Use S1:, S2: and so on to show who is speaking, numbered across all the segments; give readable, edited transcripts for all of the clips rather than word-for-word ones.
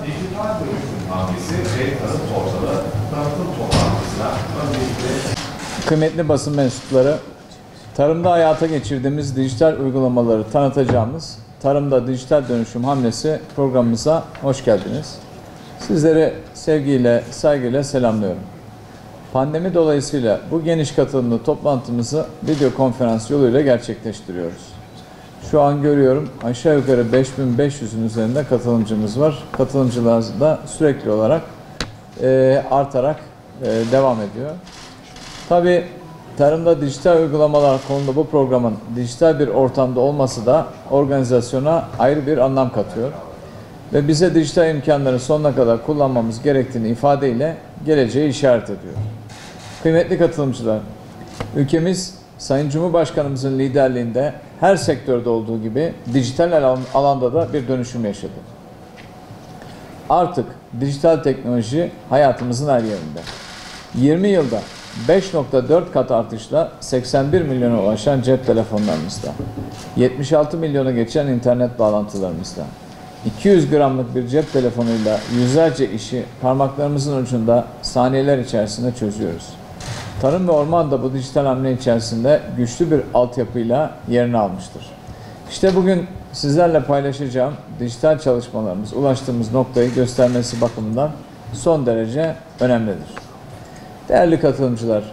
S1: dijital dönüşüm hamlesi ve tarım portalı tanıtım toplantısına öncelikle...
S2: Kıymetli basın mensupları, tarımda hayata geçirdiğimiz dijital uygulamaları tanıtacağımız Tarımda Dijital Dönüşüm Hamlesi programımıza hoş geldiniz. Sizleri sevgiyle, saygıyla selamlıyorum. Pandemi dolayısıyla bu geniş katılımlı toplantımızı video konferans yoluyla gerçekleştiriyoruz. Şu an görüyorum aşağı yukarı 5500'ün üzerinde katılımcımız var. Katılımcılar da sürekli olarak artarak devam ediyor. Tabii tarımda dijital uygulamalar konulu bu programın dijital bir ortamda olması da organizasyona ayrı bir anlam katıyor. Ve bize dijital imkanları sonuna kadar kullanmamız gerektiğini ifadeyle geleceği işaret ediyor. Kıymetli katılımcılar, ülkemiz Sayın Cumhurbaşkanımızın liderliğinde her sektörde olduğu gibi dijital alanda da bir dönüşüm yaşadı. Artık dijital teknoloji hayatımızın her yerinde. 20 yılda 5.4 kat artışla 81 milyona ulaşan cep telefonlarımızda, 76 milyonu geçen internet bağlantılarımızda, 200 gramlık bir cep telefonuyla yüzlerce işi parmaklarımızın ucunda saniyeler içerisinde çözüyoruz. Tarım ve orman da bu dijital hamle içerisinde güçlü bir altyapıyla yerini almıştır. İşte bugün sizlerle paylaşacağım dijital çalışmalarımız ulaştığımız noktayı göstermesi bakımından son derece önemlidir. Değerli katılımcılar,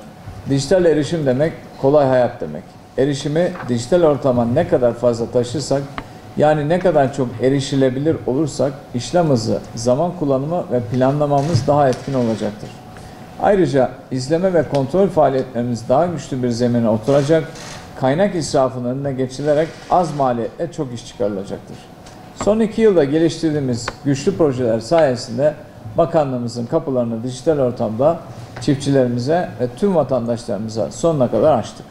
S2: dijital erişim demek kolay hayat demek. Erişimi dijital ortama ne kadar fazla taşırsak, yani ne kadar çok erişilebilir olursak işlem hızı, zaman kullanımı ve planlamamız daha etkin olacaktır. Ayrıca izleme ve kontrol faaliyetlerimiz daha güçlü bir zemine oturacak, kaynak israfının önüne geçilerek az maliyetle çok iş çıkarılacaktır. Son 2 yılda geliştirdiğimiz güçlü projeler sayesinde bakanlığımızın kapılarını dijital ortamda çiftçilerimize ve tüm vatandaşlarımıza sonuna kadar açtık.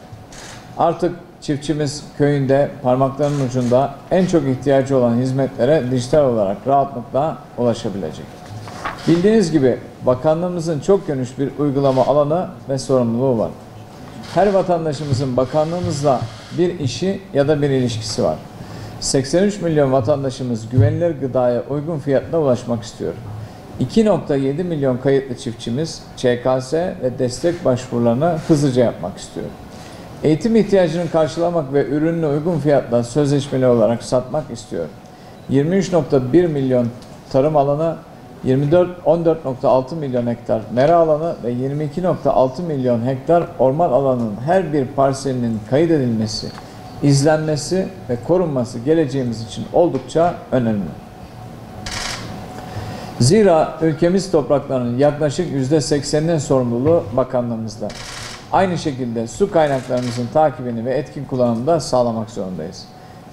S2: Artık çiftçimiz köyünde parmaklarının ucunda en çok ihtiyacı olan hizmetlere dijital olarak rahatlıkla ulaşabilecek. Bildiğiniz gibi bakanlığımızın çok geniş bir uygulama alanı ve sorumluluğu var. Her vatandaşımızın bakanlığımızla bir işi ya da bir ilişkisi var. 83 milyon vatandaşımız güvenilir gıdaya uygun fiyatla ulaşmak istiyor. 2.7 milyon kayıtlı çiftçimiz ÇKS ve destek başvurularını hızlıca yapmak istiyor. Eğitim ihtiyacını karşılamak ve ürününü uygun fiyatla sözleşmeli olarak satmak istiyor. 23.1 milyon tarım alanı, 14.6 milyon hektar mera alanı ve 22.6 milyon hektar orman alanının her bir parselinin kaydedilmesi, izlenmesi ve korunması geleceğimiz için oldukça önemli. Zira ülkemiz topraklarının yaklaşık %80'inin sorumluluğu bakanlığımızda. Aynı şekilde su kaynaklarımızın takibini ve etkin kullanımını da sağlamak zorundayız.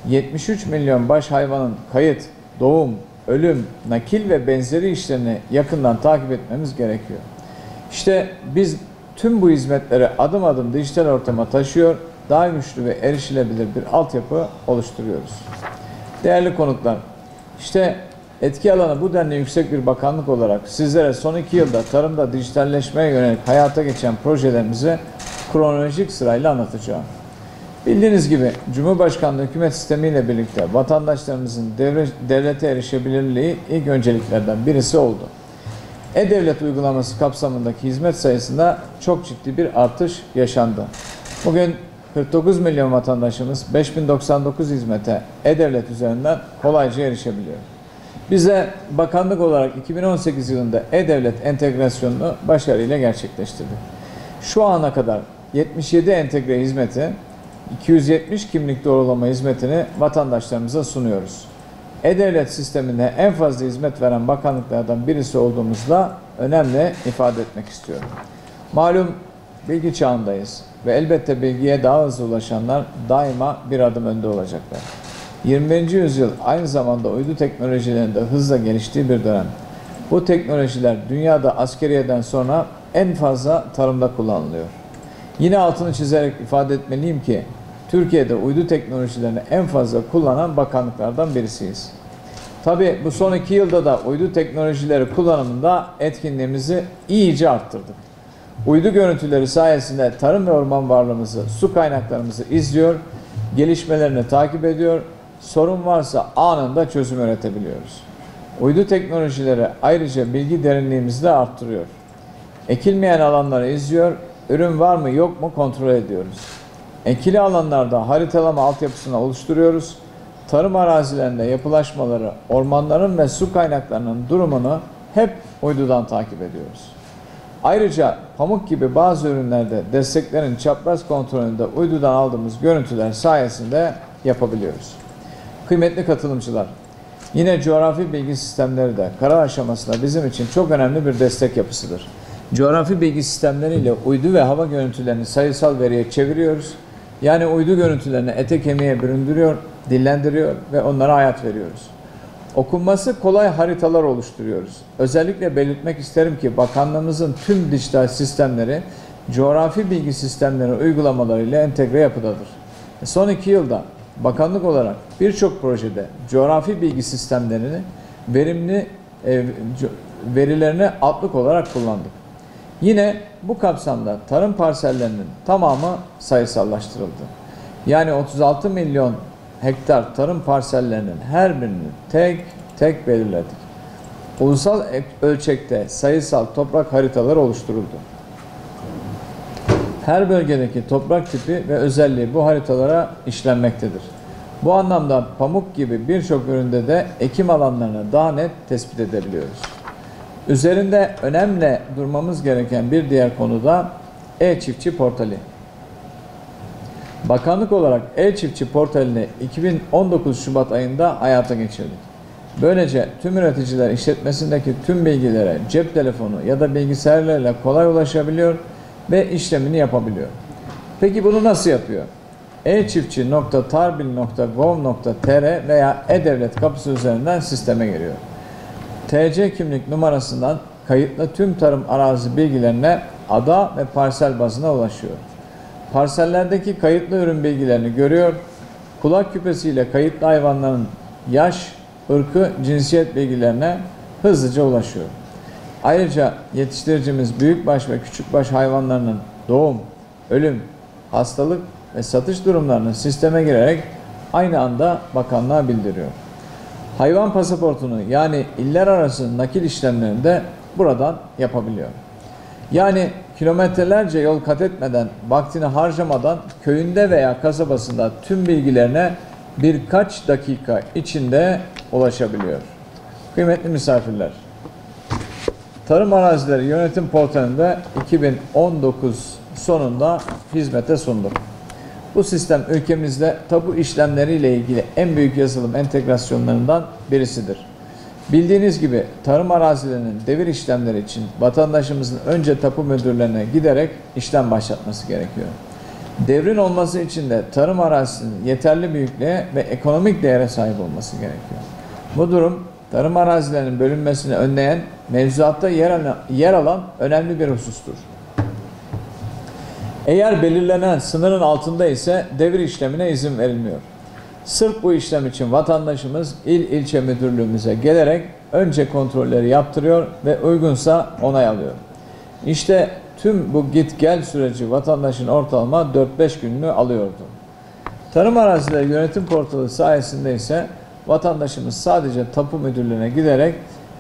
S2: 73 milyon baş hayvanın kayıt, doğum, ölüm, nakil ve benzeri işlerini yakından takip etmemiz gerekiyor. İşte biz tüm bu hizmetleri adım adım dijital ortama taşıyor, daha güçlü ve erişilebilir bir altyapı oluşturuyoruz. Değerli konuklar, işte etki alanı bu denli yüksek bir bakanlık olarak sizlere son 2 yılda tarımda dijitalleşmeye yönelik hayata geçen projelerimizi kronolojik sırayla anlatacağım. Bildiğiniz gibi Cumhurbaşkanlığı hükümet sistemiyle birlikte vatandaşlarımızın devlete erişebilirliği ilk önceliklerden birisi oldu. E-Devlet uygulaması kapsamındaki hizmet sayısında çok ciddi bir artış yaşandı. Bugün 49 milyon vatandaşımız 5099 hizmete E-Devlet üzerinden kolayca erişebiliyor. Bize bakanlık olarak 2018 yılında E-Devlet entegrasyonunu başarıyla gerçekleştirdik. Şu ana kadar 77 entegre hizmeti, 270 kimlik doğrulama hizmetini vatandaşlarımıza sunuyoruz. E-Devlet sisteminde en fazla hizmet veren bakanlıklardan birisi olduğumuzda önemli ifade etmek istiyorum. Malum bilgi çağındayız ve elbette bilgiye daha hızlı ulaşanlar daima bir adım önde olacaklar. 21. yüzyıl aynı zamanda uydu teknolojilerinde hızla geliştiği bir dönem. Bu teknolojiler dünyada askeriyeden sonra en fazla tarımda kullanılıyor. Yine altını çizerek ifade etmeliyim ki Türkiye'de uydu teknolojilerini en fazla kullanan bakanlıklardan birisiyiz. Tabii bu son 2 yılda da uydu teknolojileri kullanımında etkinliğimizi iyice arttırdık. Uydu görüntüleri sayesinde tarım ve orman varlığımızı, su kaynaklarımızı izliyor, gelişmelerini takip ediyor, sorun varsa anında çözüm üretebiliyoruz. Uydu teknolojileri ayrıca bilgi derinliğimizi de arttırıyor. Ekilmeyen alanları izliyor, ürün var mı yok mu kontrol ediyoruz. Ekili alanlarda haritalama altyapısını oluşturuyoruz. Tarım arazilerinde yapılaşmaları, ormanların ve su kaynaklarının durumunu hep uydudan takip ediyoruz. Ayrıca pamuk gibi bazı ürünlerde desteklerin çapraz kontrolünü de uydudan aldığımız görüntüler sayesinde yapabiliyoruz. Kıymetli katılımcılar, yine coğrafi bilgi sistemleri de karar aşamasında bizim için çok önemli bir destek yapısıdır. Coğrafi bilgi sistemleriyle uydu ve hava görüntülerini sayısal veriye çeviriyoruz. Yani uydu görüntülerini ete kemiğe büründürüyor, dillendiriyor ve onlara hayat veriyoruz. Okunması kolay haritalar oluşturuyoruz. Özellikle belirtmek isterim ki bakanlığımızın tüm dijital sistemleri coğrafi bilgi sistemleri uygulamalarıyla entegre yapıdadır. Son 2 yılda bakanlık olarak birçok projede coğrafi bilgi sistemlerini verimli verilerini altlık olarak kullandık. Yine bu kapsamda tarım parsellerinin tamamı sayısallaştırıldı. Yani 36 milyon hektar tarım parsellerinin her birini tek tek belirledik. Ulusal ölçekte sayısal toprak haritaları oluşturuldu. Her bölgedeki toprak tipi ve özelliği bu haritalara işlenmektedir. Bu anlamda pamuk gibi birçok üründe de ekim alanlarını daha net tespit edebiliyoruz. Üzerinde önemli durmamız gereken bir diğer konu da e-çiftçi portali. Bakanlık olarak e-çiftçi portalini 2019 Şubat ayında hayata geçirdik. Böylece tüm üreticiler işletmesindeki tüm bilgilere cep telefonu ya da bilgisayarlarıyla kolay ulaşabiliyor ve işlemini yapabiliyor. Peki bunu nasıl yapıyor? e-çiftçi.tarbil.gov.tr veya e-devlet kapısı üzerinden sisteme giriyor. TC kimlik numarasından kayıtlı tüm tarım arazi bilgilerine ada ve parsel bazına ulaşıyor. Parsellerdeki kayıtlı ürün bilgilerini görüyor, kulak küpesiyle kayıtlı hayvanların yaş, ırkı, cinsiyet bilgilerine hızlıca ulaşıyor. Ayrıca yetiştiricimiz büyükbaş ve küçükbaş hayvanlarının doğum, ölüm, hastalık ve satış durumlarını sisteme girerek aynı anda bakanlığa bildiriyor. Hayvan pasaportunu yani iller arası nakil işlemlerini de buradan yapabiliyor. Yani kilometrelerce yol kat etmeden, vaktini harcamadan köyünde veya kasabasında tüm bilgilerine birkaç dakika içinde ulaşabiliyor. Kıymetli misafirler, Tarım Arazileri Yönetim Portalı'nda 2019 sonunda hizmete sunduk. Bu sistem ülkemizde tapu işlemleriyle ilgili en büyük yazılım entegrasyonlarından birisidir. Bildiğiniz gibi tarım arazilerinin devir işlemleri için vatandaşımızın önce tapu müdürlerine giderek işlem başlatması gerekiyor. Devrin olması için de tarım arazisinin yeterli büyüklüğe ve ekonomik değere sahip olması gerekiyor. Bu durum tarım arazilerinin bölünmesini önleyen, mevzuatta yer alan önemli bir husustur. Eğer belirlenen sınırın altında ise devir işlemine izin verilmiyor. Sırf bu işlem için vatandaşımız ilçe müdürlüğümüze gelerek önce kontrolleri yaptırıyor ve uygunsa onay alıyor. İşte tüm bu git gel süreci vatandaşın ortalama 4-5 gününü alıyordu. Tarım Arazileri Yönetim Portalı sayesinde ise vatandaşımız sadece tapu müdürlüğüne giderek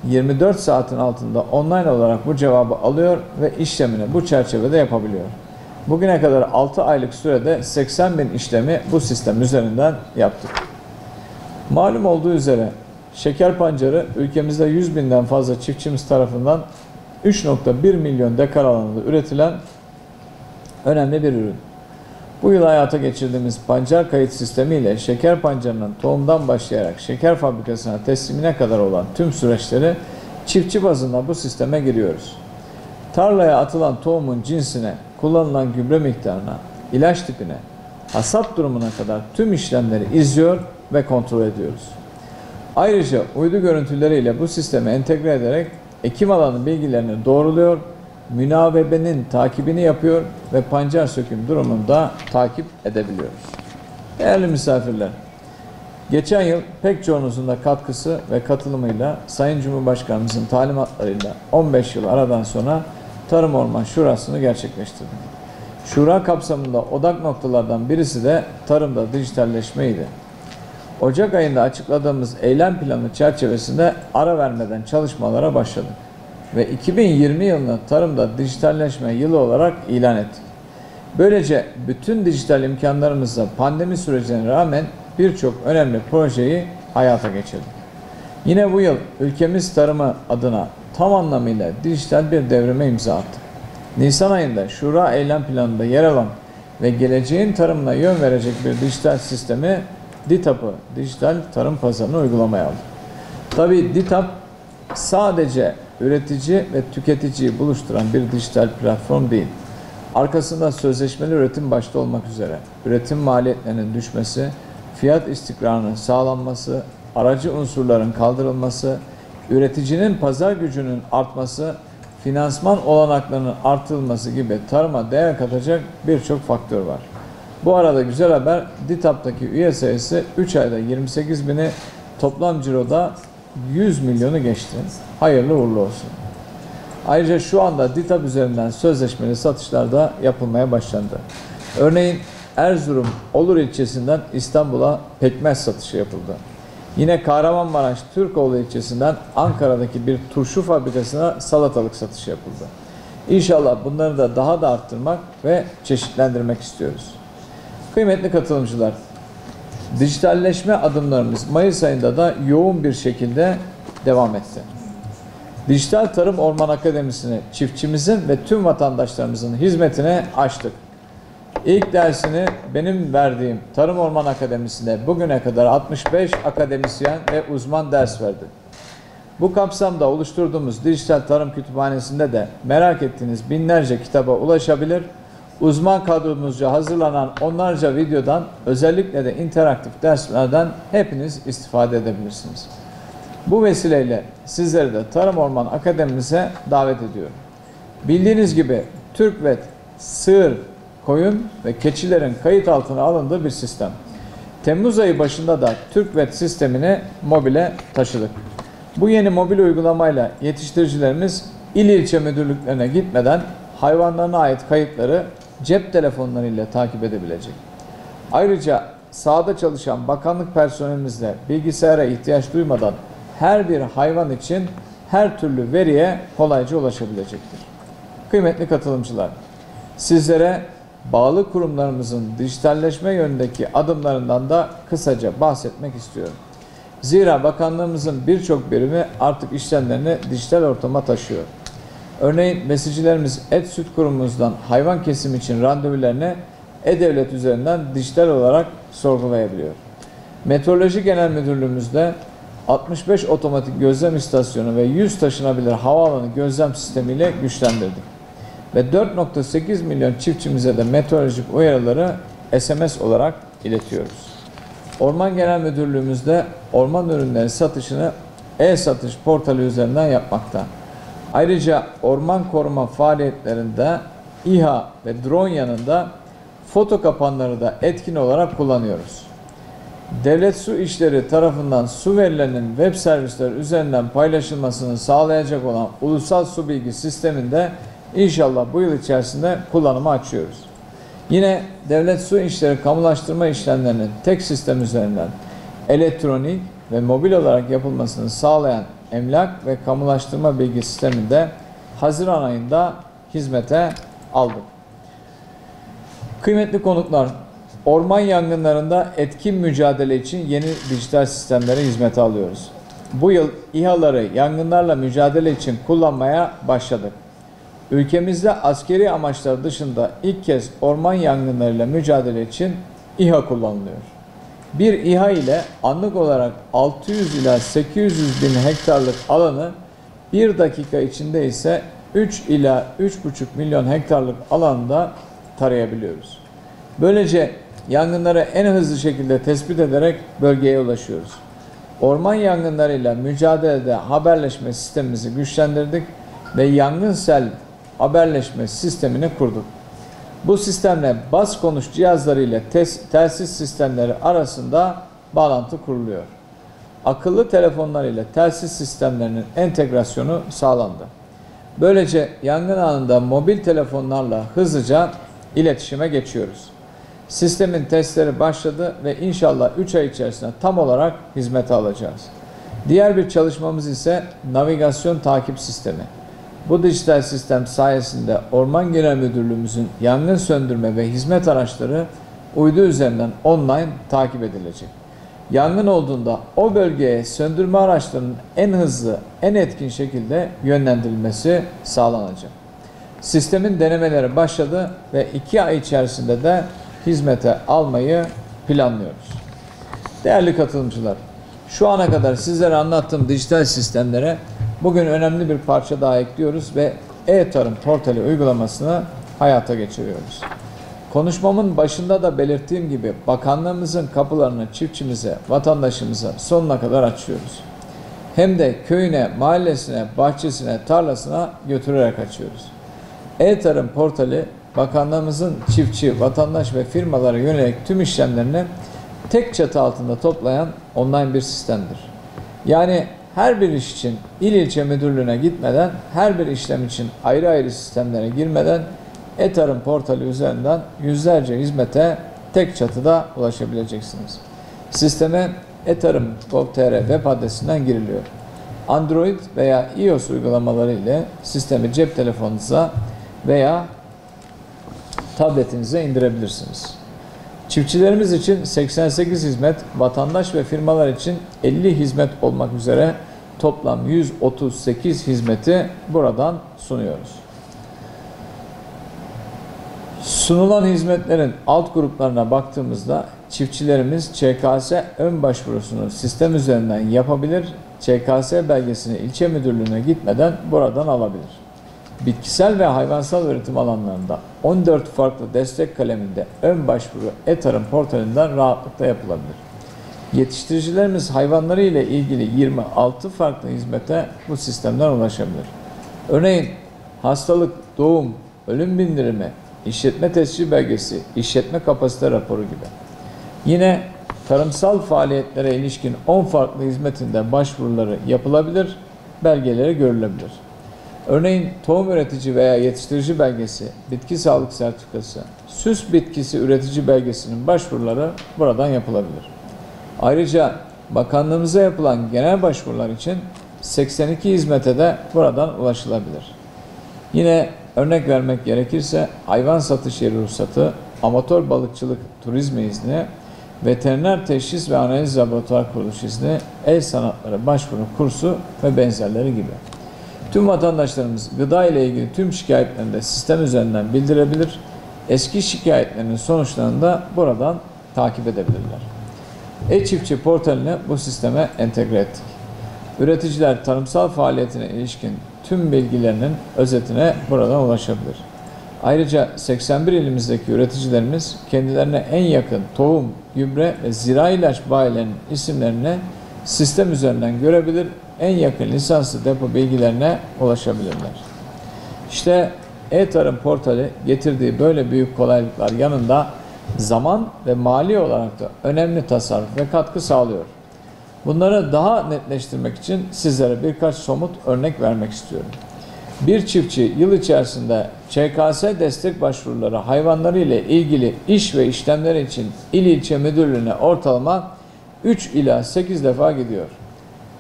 S2: 24 saatin altında online olarak bu cevabı alıyor ve işlemini bu çerçevede yapabiliyor. Bugüne kadar 6 aylık sürede 80 bin işlemi bu sistem üzerinden yaptık. Malum olduğu üzere şeker pancarı ülkemizde 100 binden fazla çiftçimiz tarafından 3,1 milyon dekar alanında üretilen önemli bir ürün. Bu yıl hayata geçirdiğimiz pancar kayıt sistemi ile şeker pancarının tohumdan başlayarak şeker fabrikasına teslimine kadar olan tüm süreçleri çiftçi bazında bu sisteme giriyoruz. Tarlaya atılan tohumun cinsine, kullanılan gübre miktarına, ilaç tipine, hasat durumuna kadar tüm işlemleri izliyor ve kontrol ediyoruz. Ayrıca uydu görüntüleriyle bu sisteme entegre ederek ekim alanı bilgilerini doğruluyor, münavebenin takibini yapıyor ve pancar söküm durumunu da takip edebiliyoruz. Değerli misafirler, geçen yıl pek çoğunuzun da katkısı ve katılımıyla Sayın Cumhurbaşkanımızın talimatlarıyla 15 yıl aradan sonra Tarım Orman Şurası'nı gerçekleştirdik. Şura kapsamında odak noktalardan birisi de tarımda dijitalleşmeydi. Ocak ayında açıkladığımız eylem planı çerçevesinde ara vermeden çalışmalara başladık ve 2020 yılını tarımda dijitalleşme yılı olarak ilan ettik. Böylece bütün dijital imkanlarımızla pandemi sürecine rağmen birçok önemli projeyi hayata geçirdik. Yine bu yıl ülkemiz tarımı adına tam anlamıyla dijital bir devrime imza attık. Nisan ayında Şura Eylem Planı'nda yer alan ve geleceğin tarımına yön verecek bir dijital sistemi DİTAP'ı, Dijital Tarım Pazarı'nı uygulamaya aldık. Tabii DİTAP sadece üretici ve tüketiciyi buluşturan bir dijital platform değil. Arkasında sözleşmeli üretim başta olmak üzere üretim maliyetlerinin düşmesi, fiyat istikrarının sağlanması, aracı unsurların kaldırılması, üreticinin pazar gücünün artması, finansman olanaklarının artırılması gibi tarıma değer katacak birçok faktör var. Bu arada güzel haber, DİTAP'taki üye sayısı 3 ayda 28 bini, toplam ciroda 100 milyonu geçti. Hayırlı uğurlu olsun. Ayrıca şu anda DİTAP üzerinden sözleşmeli satışlar da yapılmaya başlandı. Örneğin Erzurum Olur ilçesinden İstanbul'a pekmez satışı yapıldı. Yine Kahramanmaraş Türkoğlu ilçesinden Ankara'daki bir turşu fabrikasına salatalık satışı yapıldı. İnşallah bunları da daha da arttırmak ve çeşitlendirmek istiyoruz. Kıymetli katılımcılar, dijitalleşme adımlarımız Mayıs ayında da yoğun bir şekilde devam etti. Dijital Tarım Orman Akademisi'ni çiftçimizin ve tüm vatandaşlarımızın hizmetine açtık. İlk dersini benim verdiğim Tarım Orman Akademisi'nde bugüne kadar 65 akademisyen ve uzman ders verdi. Bu kapsamda oluşturduğumuz Dijital Tarım Kütüphanesi'nde de merak ettiğiniz binlerce kitaba ulaşabilir, uzman kadromuzca hazırlanan onlarca videodan, özellikle de interaktif derslerden hepiniz istifade edebilirsiniz. Bu vesileyle sizleri de Tarım Orman Akademimize davet ediyorum. Bildiğiniz gibi TÜRKVET, sığır, koyun ve keçilerin kayıt altına alındığı bir sistem. Temmuz ayı başında da TÜRKVET sistemini mobile taşıdık. Bu yeni mobil uygulamayla yetiştiricilerimiz il ilçe müdürlüklerine gitmeden hayvanlarına ait kayıtları cep telefonlarıyla takip edebilecek. Ayrıca sahada çalışan bakanlık personelimiz de bilgisayara ihtiyaç duymadan her bir hayvan için her türlü veriye kolayca ulaşabilecektir. Kıymetli katılımcılar, sizlere bağlı kurumlarımızın dijitalleşme yönündeki adımlarından da kısaca bahsetmek istiyorum. Zira bakanlığımızın birçok birimi artık işlemlerini dijital ortama taşıyor. Örneğin besicilerimiz et süt kurumumuzdan hayvan kesimi için randevularını e-devlet üzerinden dijital olarak sorgulayabiliyor. Meteoroloji Genel Müdürlüğümüzde 65 otomatik gözlem istasyonu ve 100 taşınabilir havaalanı gözlem sistemiyle güçlendirdik. Ve 4,8 milyon çiftçimize de meteorolojik uyarıları SMS olarak iletiyoruz. Orman Genel Müdürlüğümüzde orman ürünleri satışını e-satış portalı üzerinden yapmakta. Ayrıca orman koruma faaliyetlerinde İHA ve drone yanında foto kapanları da etkin olarak kullanıyoruz. Devlet Su İşleri tarafından su verilerinin web servisleri üzerinden paylaşılmasını sağlayacak olan Ulusal Su Bilgi Sistemi'nde İnşallah bu yıl içerisinde kullanıma açıyoruz. Yine Devlet Su İşleri kamulaştırma işlemlerinin tek sistem üzerinden elektronik ve mobil olarak yapılmasını sağlayan emlak ve kamulaştırma bilgi sisteminde Haziran ayında hizmete aldık. Kıymetli konuklar, orman yangınlarında etkin mücadele için yeni dijital sistemleri hizmete alıyoruz. Bu yıl İHA'ları yangınlarla mücadele için kullanmaya başladık. Ülkemizde askeri amaçlar dışında ilk kez orman yangınlarıyla mücadele için İHA kullanılıyor. Bir İHA ile anlık olarak 600 ila 800 bin hektarlık alanı, bir dakika içinde ise 3 ila 3,5 milyon hektarlık alanda tarayabiliyoruz. Böylece yangınları en hızlı şekilde tespit ederek bölgeye ulaşıyoruz. Orman yangınlarıyla mücadelede haberleşme sistemimizi güçlendirdik ve yangınsel haberleşme sistemini kurduk. Bu sistemle bas konuş cihazları ile telsiz sistemleri arasında bağlantı kuruluyor. Akıllı telefonlar ile telsiz sistemlerinin entegrasyonu sağlandı. Böylece yangın anında mobil telefonlarla hızlıca iletişime geçiyoruz. Sistemin testleri başladı ve inşallah 3 ay içerisinde tam olarak hizmete alacağız. Diğer bir çalışmamız ise navigasyon takip sistemi. Bu dijital sistem sayesinde Orman Genel Müdürlüğümüzün yangın söndürme ve hizmet araçları uydu üzerinden online takip edilecek. Yangın olduğunda o bölgeye söndürme araçlarının en hızlı, en etkin şekilde yönlendirilmesi sağlanacak. Sistemin denemeleri başladı ve 2 ay içerisinde de hizmete almayı planlıyoruz. Değerli katılımcılar, şu ana kadar sizlere anlattığım dijital sistemlere bugün önemli bir parça daha ekliyoruz ve e-Tarım portali uygulamasını hayata geçiriyoruz. Konuşmamın başında da belirttiğim gibi bakanlığımızın kapılarını çiftçimize, vatandaşımıza sonuna kadar açıyoruz. Hem de köyüne, mahallesine, bahçesine, tarlasına götürerek açıyoruz. E-Tarım portali bakanlığımızın çiftçi, vatandaş ve firmalara yönelik tüm işlemlerini tek çatı altında toplayan online bir sistemdir. Yani her bir iş için il ilçe müdürlüğüne gitmeden, her bir işlem için ayrı ayrı sistemlere girmeden e-Tarım portali üzerinden yüzlerce hizmete tek çatıda ulaşabileceksiniz. Sisteme etarım.gov.tr web adresinden giriliyor. Android veya iOS uygulamaları ile sistemi cep telefonunuza veya tabletinize indirebilirsiniz. Çiftçilerimiz için 88 hizmet, vatandaş ve firmalar için 50 hizmet olmak üzere toplam 138 hizmeti buradan sunuyoruz. Sunulan hizmetlerin alt gruplarına baktığımızda çiftçilerimiz ÇKS ön başvurusunu sistem üzerinden yapabilir, ÇKS belgesini ilçe müdürlüğüne gitmeden buradan alabilir. Bitkisel ve hayvansal üretim alanlarında 14 farklı destek kaleminde ön başvuru e-Tarım portalinden rahatlıkla yapılabilir. Yetiştiricilerimiz hayvanları ile ilgili 26 farklı hizmete bu sistemden ulaşabilir. Örneğin hastalık, doğum, ölüm bildirimi, işletme tescil belgesi, işletme kapasite raporu gibi. Yine tarımsal faaliyetlere ilişkin 10 farklı hizmetinde başvuruları yapılabilir, belgeleri görülebilir. Örneğin tohum üretici veya yetiştirici belgesi, bitki sağlık sertifikası, süs bitkisi üretici belgesinin başvuruları buradan yapılabilir. Ayrıca bakanlığımıza yapılan genel başvurular için 82 hizmete de buradan ulaşılabilir. Yine örnek vermek gerekirse hayvan satış yeri ruhsatı, amatör balıkçılık turizmi izni, veteriner teşhis ve analiz laboratuvar kuruluş izni, el sanatları başvuru kursu ve benzerleri gibi. Tüm vatandaşlarımız gıda ile ilgili tüm şikayetlerini de sistem üzerinden bildirebilir, eski şikayetlerinin sonuçlarını da buradan takip edebilirler. E-Çiftçi portalini bu sisteme entegre ettik. Üreticiler tarımsal faaliyetine ilişkin tüm bilgilerinin özetine buradan ulaşabilir. Ayrıca 81 ilimizdeki üreticilerimiz kendilerine en yakın tohum, gübre ve zirai ilaç bayilerinin isimlerini sistem üzerinden görebilir, en yakın lisanslı depo bilgilerine ulaşabilirler. İşte e-Tarım portali getirdiği böyle büyük kolaylıklar yanında zaman ve mali olarak da önemli tasarruf ve katkı sağlıyor. Bunları daha netleştirmek için sizlere birkaç somut örnek vermek istiyorum. Bir çiftçi yıl içerisinde ÇKS destek başvuruları hayvanları ile ilgili iş ve işlemler için il ilçe müdürlüğüne ortalama 3 ila 8 defa gidiyor.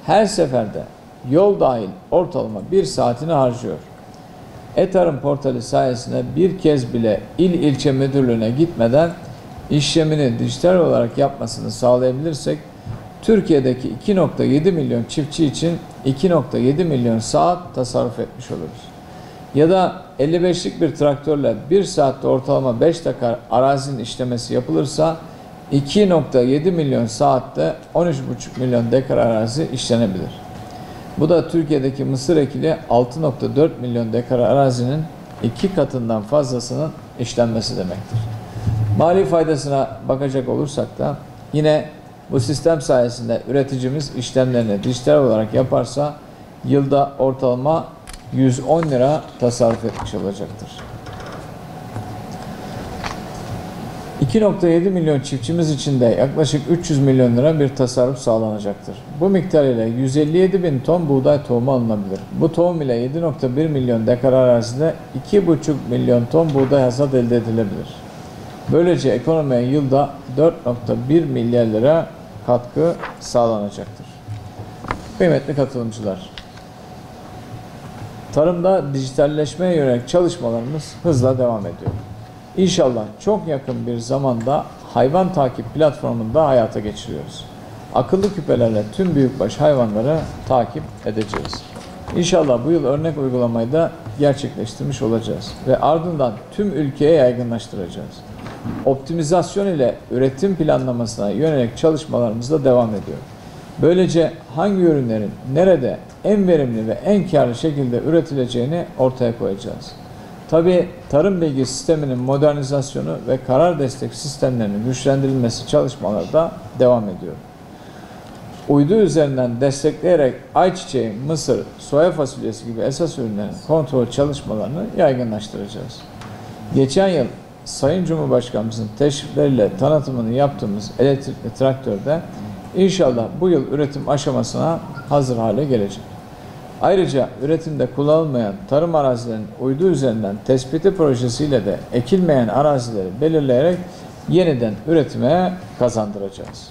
S2: Her seferde yol dahil ortalama 1 saatini harcıyor. e-Tarım portali sayesinde bir kez bile il ilçe müdürlüğüne gitmeden işlemini dijital olarak yapmasını sağlayabilirsek Türkiye'deki 2,7 milyon çiftçi için 2,7 milyon saat tasarruf etmiş oluruz. Ya da 55'lik bir traktörle 1 saatte ortalama 5 dakika arazinin işlemesi yapılırsa 2,7 milyon saatte 13,5 milyon dekar arazi işlenebilir. Bu da Türkiye'deki mısır ekili 6,4 milyon dekar arazinin 2 katından fazlasının işlenmesi demektir. Mali faydasına bakacak olursak da yine bu sistem sayesinde üreticimiz işlemlerini dijital olarak yaparsa yılda ortalama 110 lira tasarruf etmiş olacaktır. 2,7 milyon çiftçimiz için de yaklaşık 300 milyon lira bir tasarruf sağlanacaktır. Bu miktar ile 157 bin ton buğday tohumu alınabilir. Bu tohum ile 7,1 milyon dekar arazide 2,5 milyon ton buğday hasat elde edilebilir. Böylece ekonomiye yılda 4,1 milyar lira katkı sağlanacaktır. Kıymetli katılımcılar, tarımda dijitalleşmeye yönelik çalışmalarımız hızla devam ediyor. İnşallah çok yakın bir zamanda hayvan takip platformunu da hayata geçiriyoruz. Akıllı küpelerle tüm büyükbaş hayvanları takip edeceğiz. İnşallah bu yıl örnek uygulamayı da gerçekleştirmiş olacağız ve ardından tüm ülkeye yaygınlaştıracağız. Optimizasyon ile üretim planlamasına yönelik çalışmalarımız da devam ediyor. Böylece hangi ürünlerin nerede en verimli ve en karlı şekilde üretileceğini ortaya koyacağız. Tabii tarım bilgi sisteminin modernizasyonu ve karar destek sistemlerinin güçlendirilmesi çalışmaları da devam ediyor. Uydu üzerinden destekleyerek ayçiçeği, mısır, soya fasulyesi gibi esas ürünlerin kontrol çalışmalarını yaygınlaştıracağız. Geçen yıl Sayın Cumhurbaşkanımızın teşrifleriyle tanıtımını yaptığımız elektrikli traktörde inşallah bu yıl üretim aşamasına hazır hale gelecek. Ayrıca üretimde kullanılmayan tarım arazilerinin uydu üzerinden tespiti projesiyle de ekilmeyen arazileri belirleyerek yeniden üretime kazandıracağız.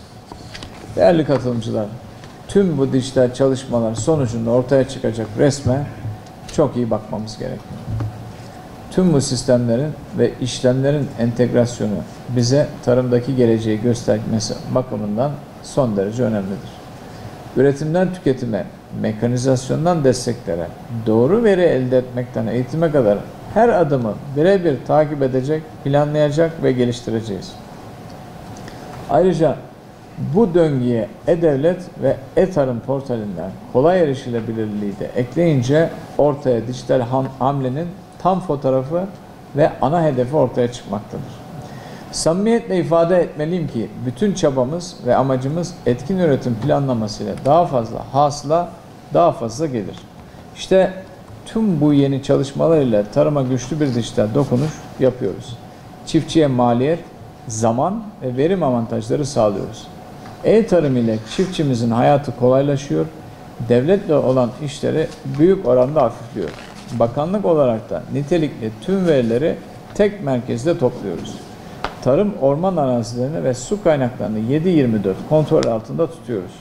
S2: Değerli katılımcılar, tüm bu dijital çalışmalar sonucunda ortaya çıkacak resme çok iyi bakmamız gerekiyor. Tüm bu sistemlerin ve işlemlerin entegrasyonu bize tarımdaki geleceği göstermesi bakımından son derece önemlidir. Üretimden tüketime, mekanizasyondan desteklere, doğru veri elde etmekten eğitime kadar her adımı birebir takip edecek, planlayacak ve geliştireceğiz. Ayrıca bu döngüye e-devlet ve e-tarım portalinden kolay erişilebilirliği de ekleyince ortaya dijital hamlenin tam fotoğrafı ve ana hedefi ortaya çıkmaktadır. Samimiyetle ifade etmeliyim ki bütün çabamız ve amacımız etkin üretim planlamasıyla daha fazla hasıla, daha fazla gelir. İşte tüm bu yeni çalışmalarıyla tarıma güçlü bir dijital dokunuş yapıyoruz. Çiftçiye maliyet, zaman ve verim avantajları sağlıyoruz. E-tarım ile çiftçimizin hayatı kolaylaşıyor, devletle olan işleri büyük oranda hafifliyor. Bakanlık olarak da nitelikli tüm verileri tek merkezde topluyoruz. Tarım, orman arazilerini ve su kaynaklarını 7/24 kontrol altında tutuyoruz.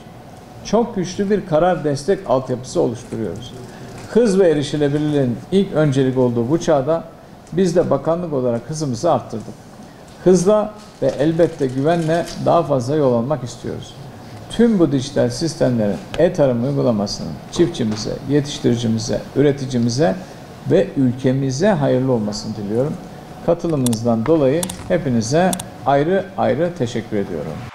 S2: Çok güçlü bir karar destek altyapısı oluşturuyoruz. Hız ve erişilebilirliğin ilk öncelik olduğu bu çağda biz de bakanlık olarak hızımızı arttırdık. Hızla ve elbette güvenle daha fazla yol almak istiyoruz. Tüm bu dijital sistemlerin e-tarım uygulamasının çiftçimize, yetiştiricimize, üreticimize ve ülkemize hayırlı olmasını diliyorum. Katılımınızdan dolayı hepinize ayrı ayrı teşekkür ediyorum.